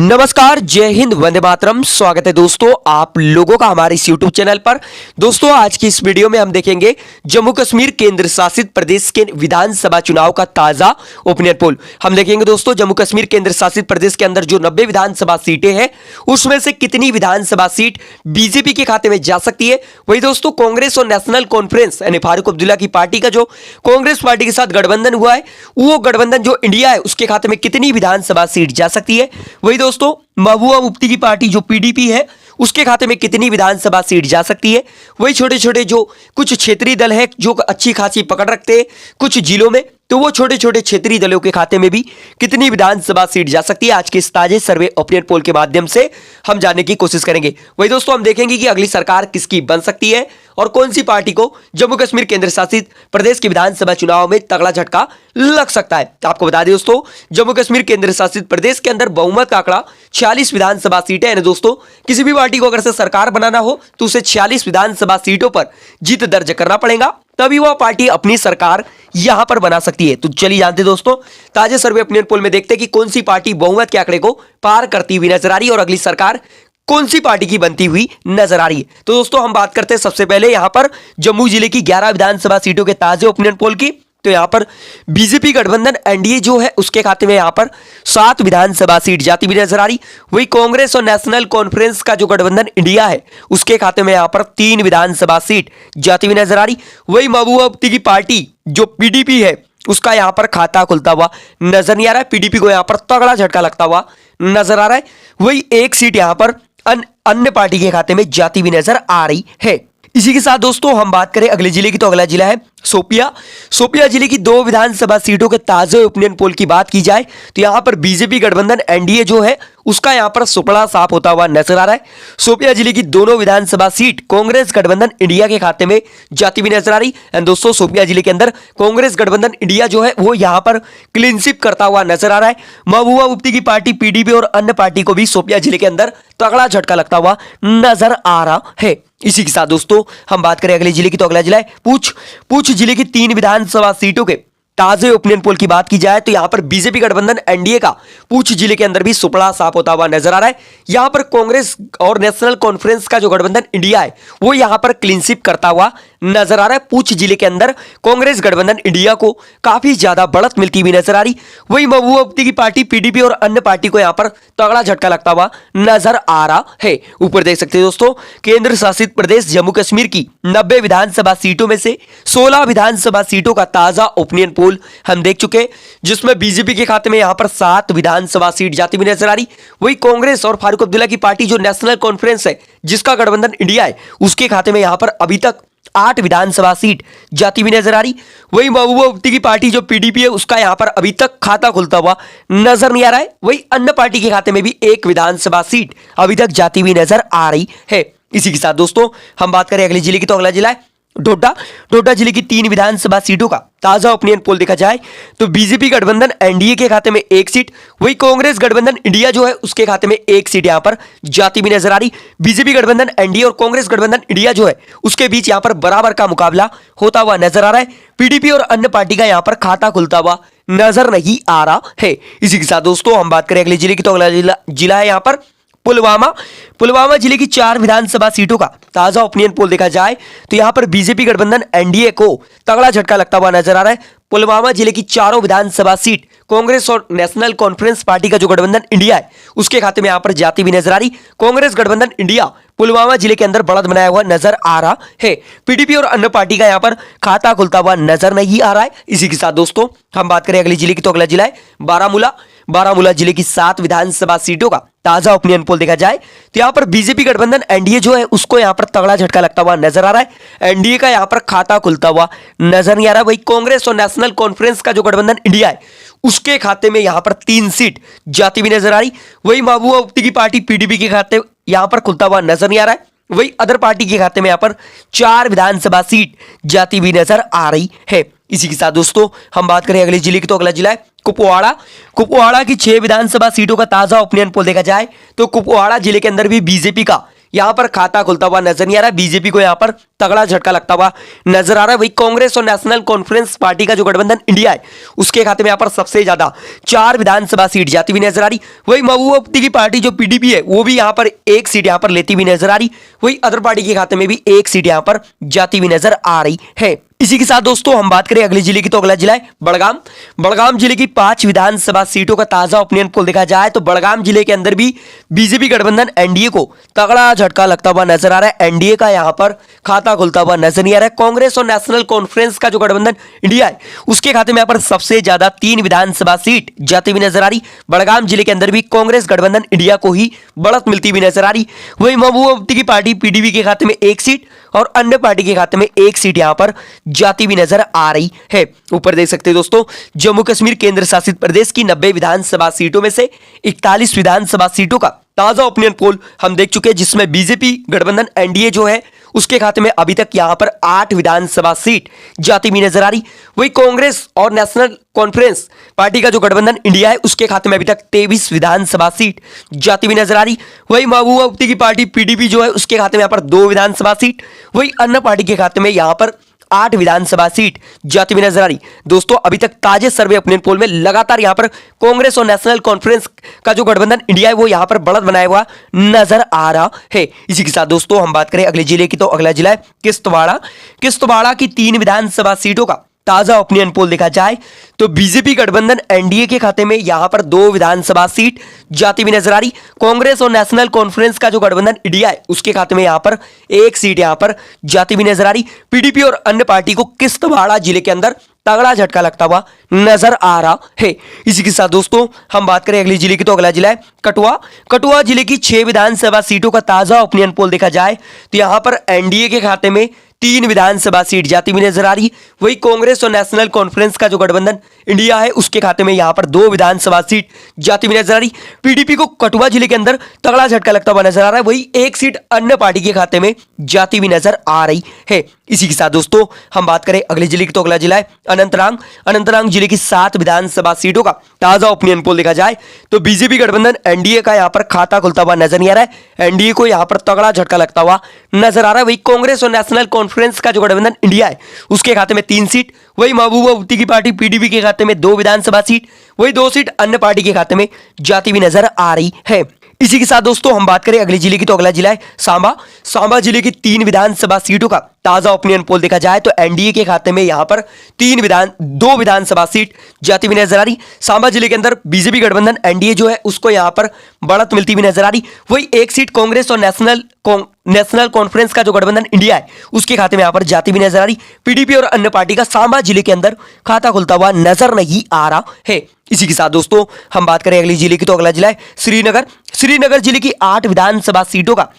नमस्कार, जय हिंद, वंदे मातरम। स्वागत है दोस्तों आप लोगों का हमारे इस यूट्यूब चैनल पर। दोस्तों आज की इस वीडियो में हम देखेंगे जम्मू कश्मीर केंद्र शासित प्रदेश के विधानसभा चुनाव का ताजा ओपिनियन पोल। हम देखेंगे दोस्तों जम्मू कश्मीर केंद्र शासित प्रदेश के अंदर जो 90 विधानसभा सीटें हैं उसमें से कितनी विधानसभा सीट बीजेपी के खाते में जा सकती है। वही दोस्तों कांग्रेस और नेशनल कॉन्फ्रेंस यानी फारूक अब्दुल्ला की पार्टी का जो कांग्रेस पार्टी के साथ गठबंधन हुआ है वो गठबंधन जो इंडिया है उसके खाते में कितनी विधानसभा सीट जा सकती है। वही दोस्तों महबूबा मुफ्ती की पार्टी जो पीडीपी है उसके खाते में कितनी विधानसभा सीट जा सकती है। वही छोटे छोटे जो कुछ क्षेत्रीय दल है जो अच्छी खासी पकड़ रखते हैं कुछ जिलों में, तो वो छोटे छोटे क्षेत्रीय दलों के खाते में भी कितनी विधानसभा सीट जा सकती है। आज के इस ताजे सर्वे ओपिनियन पोल के माध्यम से हम जानने की कोशिश करेंगे। वही दोस्तों हम देखेंगे कि अगली सरकार किसकी बन सकती है और कौन सी पार्टी को जम्मू कश्मीर केंद्र शासित प्रदेश के विधानसभा चुनाव में तगड़ा झटका लग सकता है। आपको बता दें दोस्तों जम्मू कश्मीर केंद्र शासित प्रदेश के अंदर बहुमत का आंकड़ा 46 विधानसभा सीटें हैं। दोस्तों किसी भी पार्टी को अगर से सरकार बनाना हो तो उसे 46 विधानसभा सीटों पर जीत दर्ज करना पड़ेगा, तभी वह पार्टी अपनी सरकार यहां पर बना सकती है। तो चलिए जानते दोस्तों ताजे सर्वे ओपिनियन पोल में देखते हैं कि कौन सी पार्टी बहुमत के आंकड़े को पार करती हुई नजर आ रही है और अगली सरकार कौन सी पार्टी की बनती हुई नजर आ रही है। तो दोस्तों हम बात करते हैं सबसे पहले यहां पर जम्मू जिले की 11 विधानसभा सीटों के ताजे ओपिनियन पोल की। तो यहां पर बीजेपी गठबंधन एनडीए जो है उसके खाते में यहां पर 7 विधानसभा सीट जाती हुई नजर आ रही। वही कांग्रेस और नेशनल कॉन्फ्रेंस का जो गठबंधन इंडिया है उसके खाते में यहां पर 3 विधानसभा सीट जाती हुई नजर आ रही। वही महबूबा मुफ्ती की पार्टी जो पीडीपी है उसका यहां पर खाता खुलता हुआ नजर नहीं आ रहा है। पीडीपी को यहां पर तगड़ा झटका लगता हुआ नजर आ रहा है। वही एक सीट यहां पर अन्य पार्टी के खाते में जाती हुई नजर आ रही है। इसी के साथ दोस्तों हम बात करें अगले जिले की, तो अगला जिला है सोपिया जिले की 2 विधानसभा सीटों के ताजे ओपिनियन पोल की बात की जाए तो यहां पर बीजेपी गठबंधन एनडीए जो है उसका यहां पर सुपड़ा साफ होता हुआ नजर आ रहा है। सोपिया जिले की दोनों विधानसभा सीट कांग्रेस गठबंधन इंडिया के खाते में जाती हुई नजर आ रही। एंड दोस्तों सोपिया जिले के अंदर कांग्रेस गठबंधन इंडिया जो है वो यहां पर क्लीन स्वीप करता हुआ नजर आ रहा है। महबूबा मुफ्ती की पार्टी पीडीपी और अन्य पार्टी को भी सोपिया जिले के अंदर तगड़ा झटका लगता हुआ नजर आ रहा है। इसी के साथ दोस्तों हम बात करें अगले जिले की, तो अगला जिला है पूछ जिले की 3 विधानसभा सीटों के ताजे ओपिनियन पोल की बात की जाए तो यहां पर बीजेपी गठबंधन एनडीए का पूछ जिले के अंदर भी सुपड़ा साफ होता हुआ नजर आ रहा है। यहां पर कांग्रेस और नेशनल कॉन्फ्रेंस का जो गठबंधन इंडिया है वो यहां पर क्लीन स्वीप करता हुआ नजर आ रहा है। पूछ जिले के अंदर कांग्रेस गठबंधन इंडिया को काफी ज्यादा बढ़त मिलती हुई नजर आ रही। वही महबूबा मुफ्ती की पार्टी पीडीपी और अन्य पार्टी को यहां पर तगड़ा झटका लगता हुआ नजर आ रहा है। ऊपर देख सकते हैं दोस्तों केंद्र शासित प्रदेश जम्मू कश्मीर की 90 विधानसभा सीटों में से 16 विधानसभा सीटों का ताजा ओपिनियन पोल हम देख चुके, जिसमें बीजेपी के खाते में यहां पर 7 विधानसभा सीट जाती हुई नजर आ रही। वही कांग्रेस और फारूक अब्दुल्ला की पार्टी जो नेशनल कॉन्फ्रेंस है जिसका गठबंधन इंडिया है उसके खाते में यहां पर अभी तक 8 विधानसभा सीट जाती हुई नजर आ रही। वही महबूबा मुफ्ती की पार्टी जो पीडीपी है उसका यहां पर अभी तक खाता खुलता हुआ नजर नहीं आ रहा है। वही अन्य पार्टी के खाते में भी 1 विधानसभा सीट अभी तक जाती हुई नजर आ रही है। इसी के साथ दोस्तों हम बात करें अगले जिले की, तो अगला जिला है डोडा जिले की 3 विधानसभा सीटों का ताजा ओपिनियन पोल देखा जाए तो बीजेपी गठबंधन एनडीए के खाते में 1 सीट, वही कांग्रेस गठबंधन इंडिया जो है उसके खाते में 1 सीट यहां पर जाती हुई नजर आ रही। बीजेपी गठबंधन एनडीए और कांग्रेस गठबंधन इंडिया जो है उसके बीच यहां पर बराबर का मुकाबला होता हुआ नजर आ रहा है। पीडीपी और अन्य पार्टी का यहां पर खाता खुलता हुआ नजर नहीं आ रहा है। इसी के साथ दोस्तों हम बात करें अगले जिले की, तो अगला जिला है यहां पर पुलवामा जिले की 4 विधानसभा सीटों का ताजा ओपिनियन पोल देखा जाए तो यहां पर बीजेपी गठबंधन एनडीए को तगड़ा झटका लगता हुआ नजर आ रहा है। पुलवामा जिले की चारों विधानसभा सीट कांग्रेस और नेशनल कॉन्फ्रेंस पार्टी का जो गठबंधन इंडिया है उसके खाते में यहां पर जाती हुई नजर आ रही। कांग्रेस गठबंधन इंडिया पुलवामा जिले के अंदर बढ़त बनाया हुआ नजर आ रहा है। पीडीपी और अन्य पार्टी का यहां पर खाता खुलता हुआ नजर नहीं आ रहा है। इसी के साथ दोस्तों हम बात करें अगले जिले की, तो अगला जिला है बारामूला जिले की 7 विधानसभा सीटों का ताजा ओपिनियन पोल देखा जाए तो यहां पर बीजेपी गठबंधन एनडीए जो है उसको यहां पर तगड़ा झटका लगता हुआ नजर आ रहा है। एनडीए का यहां पर खाता खुलता हुआ नजर नहीं आ रहा। वही कांग्रेस और नेशनल कॉन्फ्रेंस का जो गठबंधन इंडिया है उसके खाते में यहां पर 3 सीट जाती हुई नजर आ रही। वही महबूबा मुफ्ती की पार्टी पीडीपी के खाते यहां पर खुलता हुआ नजर नहीं आ रहा है। वही अदर पार्टी के खाते में यहां पर 4 विधानसभा सीट जाती हुई नजर आ रही है। इसी के साथ दोस्तों हम बात करें अगले जिले की, तो अगला जिला है कुपवाड़ा की 6 विधानसभा सीटों का ताजा ओपिनियन पोल देखा जाए तो कुपवाड़ा जिले के अंदर भी बीजेपी का यहाँ पर खाता खुलता हुआ नजर नहीं आ रहा है। बीजेपी को यहाँ पर तगड़ा झटका लगता हुआ नजर आ रहा है। वही कांग्रेस और नेशनल कॉन्फ्रेंस पार्टी का जो गठबंधन इंडिया है उसके खाते में यहाँ पर सबसे ज्यादा 4 विधानसभा सीट जाती हुई नजर आ रही। वही महबूबा मुफ्ती की पार्टी जो पीडीपी है वो भी यहाँ पर 1 सीट यहाँ पर लेती हुई नजर आ रही। वही अदर पार्टी के खाते में भी 1 सीट यहाँ पर जाती हुई नजर आ रही है। इसी के साथ दोस्तों हम बात करें अगले जिले की, तो अगला जिला है बड़गाम। बड़गाम जिले की 5 विधानसभा सीटों का ताजा ओपिनियन पोल देखा जाए तो बड़गाम जिले के अंदर भी बीजेपी गठबंधन एनडीए को तगड़ा झटका लगता हुआ नजर आ रहा है। एनडीए का यहां पर खाता खुलता हुआ नजर नहीं आ रहा है। कांग्रेस और नेशनल कॉन्फ्रेंस का जो गठबंधन इंडिया है उसके खाते में यहां पर सबसे ज्यादा 3 विधानसभा सीट जाती हुई नजर आ रही। बड़गाम जिले के अंदर भी कांग्रेस गठबंधन इंडिया को ही बढ़त मिलती हुई नजर आ रही। वही महबूबा मुफ्ती की पार्टी पीडीपी के खाते में 1 सीट और अन्य पार्टी के खाते में 1 सीट यहां पर जाती हुई नजर आ रही है। ऊपर देख सकते हैं दोस्तों, जम्मू कश्मीर केंद्र शासित प्रदेश की 90 विधानसभा सीटों में से 41 विधानसभा सीटों का ताजा ओपिनियन पोल हम देख चुके हैं, जिसमें बीजेपी गठबंधन एनडीए जो है उसके खाते में अभी तक यहां पर 8 विधानसभा सीट जाती हुई नजर आ रही। वही कांग्रेस और नेशनल कॉन्फ्रेंस पार्टी का जो गठबंधन इंडिया है उसके खाते में अभी तक 23 विधानसभा सीट जाती हुई नजर आ रही। वही महबूबा मुफ्ती की पार्टी पीडीपी जो है उसके खाते में यहां पर 2 विधानसभा सीट, वही अन्य पार्टी के खाते में यहां पर 8 विधानसभा सीट जाती हुई नजर आ रही। दोस्तों अभी तक ताजे सर्वे ओपिनियन पोल में लगातार यहां पर कांग्रेस और नेशनल कॉन्फ्रेंस का जो गठबंधन इंडिया है वो यहां पर बढ़त बनाया हुआ नजर आ रहा है। इसी के साथ दोस्तों हम बात करें अगले जिले की, तो अगला जिला है किश्तवाड़। किश्तवाड़ की 3 विधानसभा सीटों का ताजा ओपिनियन पोल देखा जाए तो बीजेपी गठबंधन एनडीए के खाते में यहां पर 2 विधानसभा सीट जाती हुई नजर आ रही। कांग्रेस और नेशनल कॉन्फ्रेंस का जो गठबंधन इंडिया है उसके खाते में यहां पर 1 सीट यहां पर जाती हुई नजर आ रही। पीडीपी और अन्य पार्टी को किश्तवाड़ जिले के अंदर तगड़ा झटका लगता हुआ नजर आ रहा है। इसी के साथ दोस्तों हम बात करें अगले जिले की, तो अगला जिला है कठुआ। कठुआ जिले की 6 विधानसभा सीटों का ताजा ओपिनियन पोल देखा जाए तो यहां पर एनडीए के खाते में 3 विधानसभा सीट जाती हुई नजर आ रही। वही कांग्रेस और नेशनल कॉन्फ्रेंस का जो गठबंधन इंडिया है उसके खाते में यहां पर 2 विधानसभा सीट जाती हुई नजर आ रही। पीडीपी को कठुआ जिले के अंदर तगड़ा झटका लगता हुआ नजर आ रहा है। वही 1 सीट अन्य पार्टी के खाते में जाती हुई नजर आ रही है। इसी के साथ दोस्तों हम बात करें अगले जिले की, तो अगला जिला है अनंतनाग। अनंतनाग जिले की 7 विधानसभा सीटों का ताजा ओपिनियन पोल देखा जाए तो बीजेपी गठबंधन एनडीए का यहां पर खाता खुलता हुआ नजर नहीं आ रहा है। एनडीए को यहां पर तगड़ा झटका लगता हुआ नजर आ रहा है। वही कांग्रेस और नेशनल कॉन्फ्रेंस का जो गठबंधन इंडिया है उसके खाते में 3 सीट, वही महबूबा मुफ्ती की पार्टी पीडीपी के खाते में 2 विधानसभा सीट, वही 2 सीट अन्य पार्टी के खाते में जाती हुई नजर आ रही है। इसी के साथ दोस्तों हम बात करें अगले जिले की, तो अगला जिला है सांबा। सांबा जिले की 3 विधानसभा सीटों का ताजा ओपिनियन पोल देखा जाए तो एनडीए के खाते में यहां पर 2 विधानसभा सीट जाती हुई नजर आ रही। सांबा जिले के अंदर बीजेपी गठबंधन एनडीए जो है उसको यहां पर बढ़त मिलती हुई नजर आ रही। वही 1 सीट कांग्रेस और नेशनल कॉन्फ्रेंस का जो गठबंधन इंडिया है उसके खाते में यहां पर जाती हुई नजर आ रही। पीडीपी और अन्य पार्टी का सांबा जिले के अंदर खाता खुलता हुआ नजर नहीं आ रहा है। इसी के साथ दोस्तों हम बात करें अगले जिले की, तो अगला जिला है श्रीनगर। श्रीनगर जिले की 8 विधानसभा सीटों का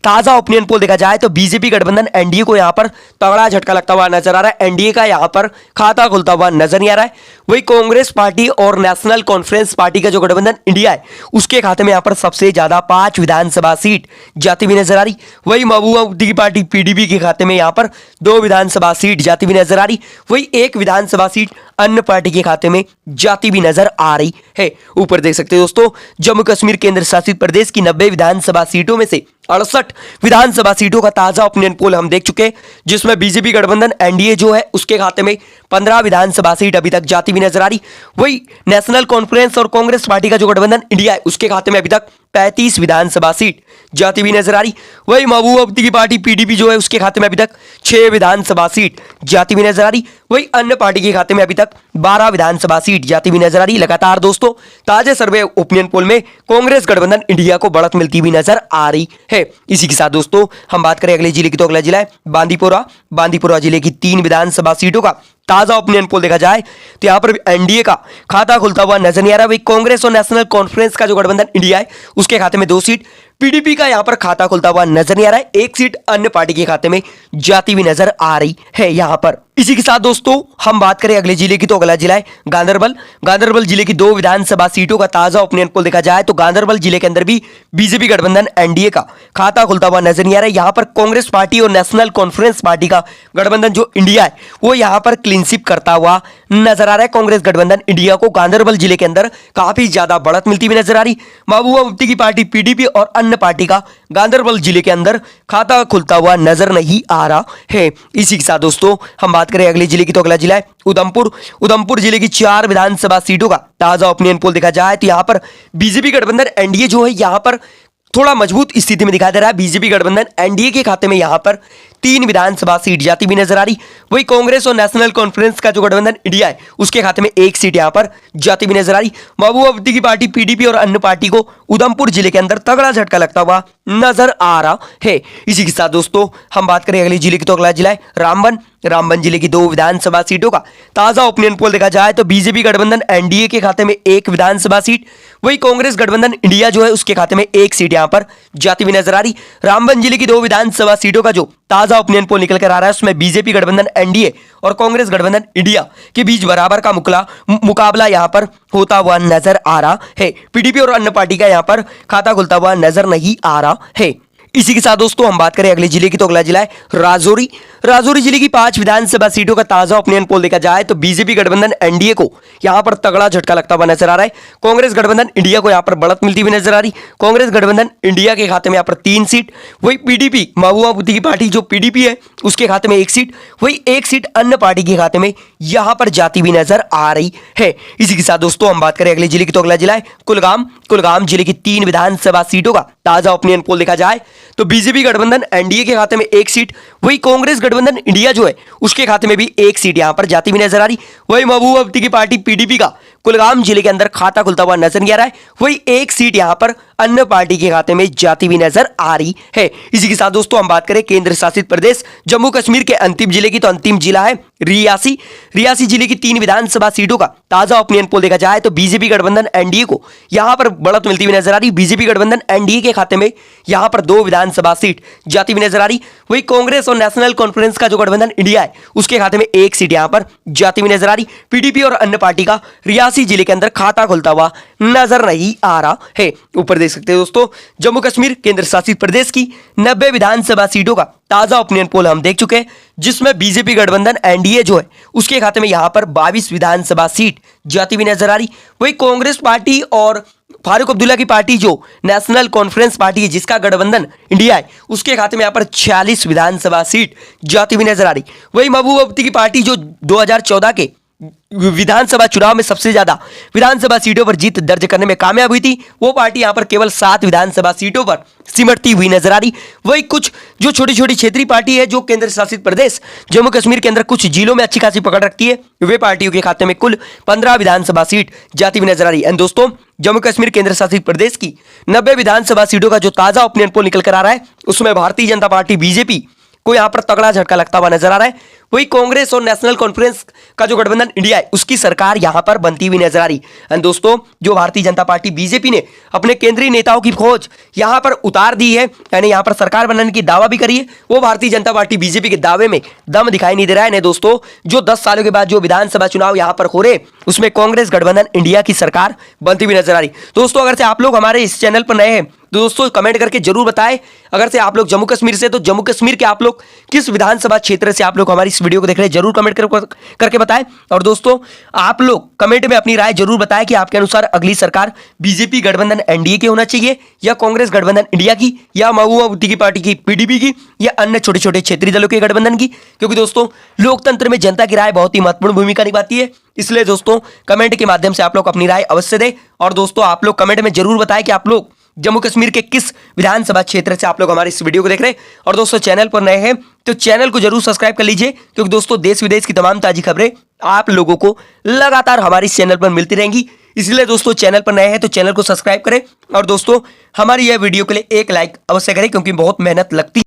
ताजा ओपिनियन पोल देखा जाए तो बीजेपी गठबंधन एनडीए को यहां पर तगड़ा झटका लगता हुआ नजर आ रहा है। एनडीए का यहां पर खाता खुलता हुआ नजर नहीं आ रहा है। वही कांग्रेस पार्टी और नेशनल कॉन्फ्रेंस पार्टी का जो गठबंधन इंडिया है उसके खाते में यहां पर सबसे ज्यादा 5 विधानसभा सीट जाती हुई नजर आ रही। वही महबूबा मुफ्ती की पार्टी पीडीपी के खाते में यहां पर 2 विधानसभा सीट जाती हुई नजर आ रही। वही 1 विधानसभा सीट अन्य पार्टी के खाते में जाती हुई नजर आ रही है। ऊपर देख सकते हैं दोस्तों, जम्मू कश्मीर केंद्र शासित प्रदेश की 90 विधानसभा सीटों में से 68 विधानसभा सीटों का ताजा ओपिनियन पोल हम देख चुके हैं, जिसमें बीजेपी गठबंधन एनडीए जो है उसके खाते में 15 विधानसभा सीट अभी तक जाती हुई नजर आ रही। वही नेशनल कॉन्फ्रेंस और कांग्रेस पार्टी का जो गठबंधन इंडिया है उसके खाते में अभी तक 35 विधानसभा सीट जाती हुई नजर आ रही। वही महबूबा मुफ्ती की पार्टी पीडीपी जो है उसके खाते में अभी तक 6 विधानसभा सीट जाती हुई नजर आ रही। वही अन्य पार्टी के खाते में अभी तक 12 विधानसभा सीट जाती हुई नजर आ रही। लगातार दोस्तों ताजे सर्वे ओपिनियन पोल में कांग्रेस गठबंधन इंडिया को बढ़त मिलती हुई नजर आ रही है। इसी के साथ दोस्तों हम बात करें अगले जिले की, तो अगला जिला है बांदीपुरा। बांदीपुरा जिले की 3 विधानसभा सीटों का ताजा ओपिनियन पोल देखा जाए तो यहां पर एनडीए का खाता खुलता हुआ नजर नहीं आ रहा। वही कांग्रेस और नेशनल कॉन्फ्रेंस का जो गठबंधन इंडिया है उसके खाते में 2 सीट, पीडीपी का यहां पर खाता खुलता हुआ नजर नहीं आ रहा है। 1 सीट अन्य पार्टी के खाते में जाती हुई नजर आ रही है यहां पर। इसी के साथ दोस्तों हम बात करें अगले जिले की, तो अगला जिला है गांधरबल। गांधरबल जिले की 2 विधानसभा सीटों का ताजा ओपिनियन पोल देखा जाए तो गांधरबल जिले के अंदर भी बीजेपी गठबंधन एनडीए का खाता खुलता हुआ नजर नहीं आ रहा है। यहां पर कांग्रेस पार्टी और नेशनल कॉन्फ्रेंस पार्टी का गठबंधन जो इंडिया है वो यहां पर क्लीनशिप करता हुआ नजर आ रहा है। कांग्रेस गठबंधन इंडिया को गांधरबल जिले के अंदर काफी ज्यादा बढ़त मिलती हुई नजर आ रही। महबूबा मुफ्ती की पार्टी पीडीपी और अन्य पार्टी का गांधरबल जिले के अंदर खाता खुलता हुआ नजर नहीं आ रहा है। इसी के साथ दोस्तों हम बात करें अगले जिले की, तो अगला जिला है उधमपुर जिले की 4 विधानसभा सीटों का ताजा ओपिनियन पोल देखा जाए तो यहां पर बीजेपी गठबंधन एनडीए जो है यहां पर थोड़ा मजबूत स्थिति में दिखाई दे रहा है। बीजेपी गठबंधन एनडीए के खाते में यहां पर 3 विधानसभा सीट जाती हुई नजर आ रही। वही कांग्रेस और नेशनल कॉन्फ्रेंस का जो गठबंधन इंडिया है उसके खाते में 1 सीट यहां पर जाती हुई नजर आ रही। महबूबाबादी की पार्टी पीडीपी और अन्य पार्टी को उधमपुर जिले के अंदर तगड़ा झटका लगता हुआ नजर आ रहा है। इसी के साथ दोस्तों हम बात करें अगले जिले की, तो अगला जिला है रामबन जिले की 2 विधानसभा सीटों का ताजा ओपिनियन पोल देखा जाए तो बीजेपी गठबंधन एनडीए के खाते में 1 विधानसभा सीट, वही कांग्रेस गठबंधन इंडिया जो है उसके खाते में 1 सीट यहां पर जाती हुई नजर आ रही। रामबन जिले की 2 विधानसभा सीटों का जो ताजा ओपिनियन पोल निकल कर आ रहा है उसमें बीजेपी गठबंधन एनडीए और कांग्रेस गठबंधन इंडिया के बीच बराबर का मुकाबला यहां पर होता हुआ नजर आ रहा है। पीडीपी और अन्य पार्टी का यहां पर खाता खुलता हुआ नजर नहीं आ रहा है। इसी के साथ दोस्तों हम बात करें अगले जिले की, तो अगला जिला है राजौरी जिले की 5 विधानसभा सीटों का ताजा ओपिनियन पोल देखा जाए तो बीजेपी गठबंधन एनडीए को यहां पर तगड़ा झटका लगता हुआ नजर आ रहा है। कांग्रेस गठबंधन इंडिया को यहां पर बढ़त मिलती हुई नजर आ रही। कांग्रेस गठबंधन इंडिया के खाते में यहां पर 3 सीट, वही पीडीपी महबूबाबादी की पार्टी जो पीडीपी है उसके खाते में 1 सीट, वही 1 सीट अन्य पार्टी के खाते में यहां पर जाती हुई नजर आ रही है। इसी के साथ दोस्तों हम बात करें अगले जिले की, तो अगला जिला है कुलगाम जिले की 3 विधानसभा सीटों का ताजा ओपिनियन पोल देखा जाए तो बीजेपी गठबंधन एनडीए के खाते में 1 सीट, वही कांग्रेस गठबंधन इंडिया जो है उसके खाते में भी 1 सीट यहां पर जाती हुई नजर आ रही। वही महबूबाबादी की पार्टी पीडीपी का कुलगाम जिले के अंदर खाता खुलता हुआ नजर नहीं आ रहा है, वही 1 सीट यहां पर अन्य पार्टी के खाते में जाती हुई नजर आ रही है। इसी के साथ दोस्तों हम बात करें केंद्र शासित प्रदेश जम्मू कश्मीर के अंतिम जिले की, तो अंतिम जिला है रियासी जिले की 3 विधानसभा सीटों का ताजा ओपिनियन पोल देखा जाए तो बीजेपी गठबंधन एनडीए को यहां पर बढ़त मिलती हुई नजर आ रही। बीजेपी गठबंधन एनडीए के खाते में यहां पर 2 विधानसभा सीट जाती हुई नजर आ रही। वही कांग्रेस और नेशनल कॉन्फ्रेंस का जो गठबंधन इंडिया है उसके खाते में 1 सीट यहां पर जाती हुई नजर आ रही। पीडीपी और अन्य पार्टी का रियासी जिले के अंदर खाता खुलता हुआ नजर नहीं आ रहा है। ऊपर देख सकते हैं दोस्तों जम्मू कश्मीर केंद्र शासित प्रदेश की 90 विधानसभा सीटों का ताजा ओपिनियन पोल हम देख चुके हैं, जिसमें बीजेपी गठबंधन एनडीए जो है उसके खाते में यहां पर 22 विधानसभा सीट जाती हुई नजर आ रही। वही कांग्रेस पार्टी और फारूक अब्दुल्ला की पार्टी जो नेशनल कॉन्फ्रेंस पार्टी है जिसका गठबंधन इंडिया है उसके खाते में यहां पर 46 विधानसभा सीट जाती हुई नजर आ रही। वही महबूबाबादी की पार्टी जो 2014 के विधानसभा चुनाव में सबसे ज्यादा विधानसभा सीटों पर जीत दर्ज करने में कामयाब हुई थी, वो पार्टी यहां पर केवल 7 विधानसभा सीटों पर सिमटती हुई नजर आ रही। वही कुछ जो छोटी छोटी क्षेत्रीय पार्टी है जो केंद्र शासित प्रदेश जम्मू कश्मीर के अंदर कुछ जिलों में अच्छी खासी पकड़ रखती है, वे पार्टियों के खाते में कुल 15 विधानसभा सीट जाती हुई नजर आ रही है। दोस्तों जम्मू कश्मीर केंद्र शासित प्रदेश की 90 विधानसभा सीटों का जो ताजा ओपिनियन पोल निकल कर आ रहा है उसमें भारतीय जनता पार्टी बीजेपी को यहां पर तगड़ा झटका लगता हुआ नजर आ रहा है। वही कांग्रेस और नेशनल कॉन्फ्रेंस का जो गठबंधन इंडिया है उसकी सरकार यहां पर बनती हुई नजर आ रही है। दोस्तों जो भारतीय जनता पार्टी बीजेपी ने अपने केंद्रीय नेताओं की फौज यहां पर उतार दी है, यानी यहां पर सरकार बनाने की दावा भी करी है, वो भारतीय जनता पार्टी बीजेपी के दावे में दम दिखाई नहीं दे रहा है। दोस्तों जो 10 सालों के बाद जो विधानसभा चुनाव यहां पर हो रहे उसमें कांग्रेस गठबंधन इंडिया की सरकार बनती हुई नजर आ रही। दोस्तों अगर से आप लोग हमारे इस चैनल पर नए हैं तो दोस्तों कमेंट करके जरूर बताएं। अगर से आप लोग जम्मू कश्मीर से तो जम्मू कश्मीर के आप लोग किस विधानसभा क्षेत्र से आप लोग हमारी इस वीडियो को देख रहे हैं जरूर कमेंट करके बताएं। और दोस्तों आप लोग कमेंट में अपनी राय जरूर बताएं कि आपके अनुसार अगली सरकार बीजेपी गठबंधन एनडीए की होना चाहिए या कांग्रेस गठबंधन इंडिया की या महबूबाबादी की पार्टी की पीडीपी की या अन्य छोटे छोटे क्षेत्रीय दलों के गठबंधन की, क्योंकि दोस्तों लोकतंत्र में जनता की राय बहुत ही महत्वपूर्ण भूमिका निभाती है। इसलिए दोस्तों कमेंट के माध्यम से आप लोग अपनी राय अवश्य दें। और दोस्तों आप लोग कमेंट में जरूर बताएं कि आप लोग जम्मू कश्मीर के किस विधानसभा क्षेत्र से आप लोग हमारे इस वीडियो को देख रहे हैं। और दोस्तों चैनल पर नए हैं तो चैनल को जरूर सब्सक्राइब कर लीजिए, क्योंकि दोस्तों देश विदेश की तमाम ताजी खबरें आप लोगों को लगातार हमारे इस चैनल पर मिलती रहेंगी। इसलिए दोस्तों चैनल पर नए हैं तो चैनल को सब्सक्राइब करें और दोस्तों हमारी यह वीडियो के लिए एक लाइक अवश्य करें, क्योंकि बहुत मेहनत लगती है।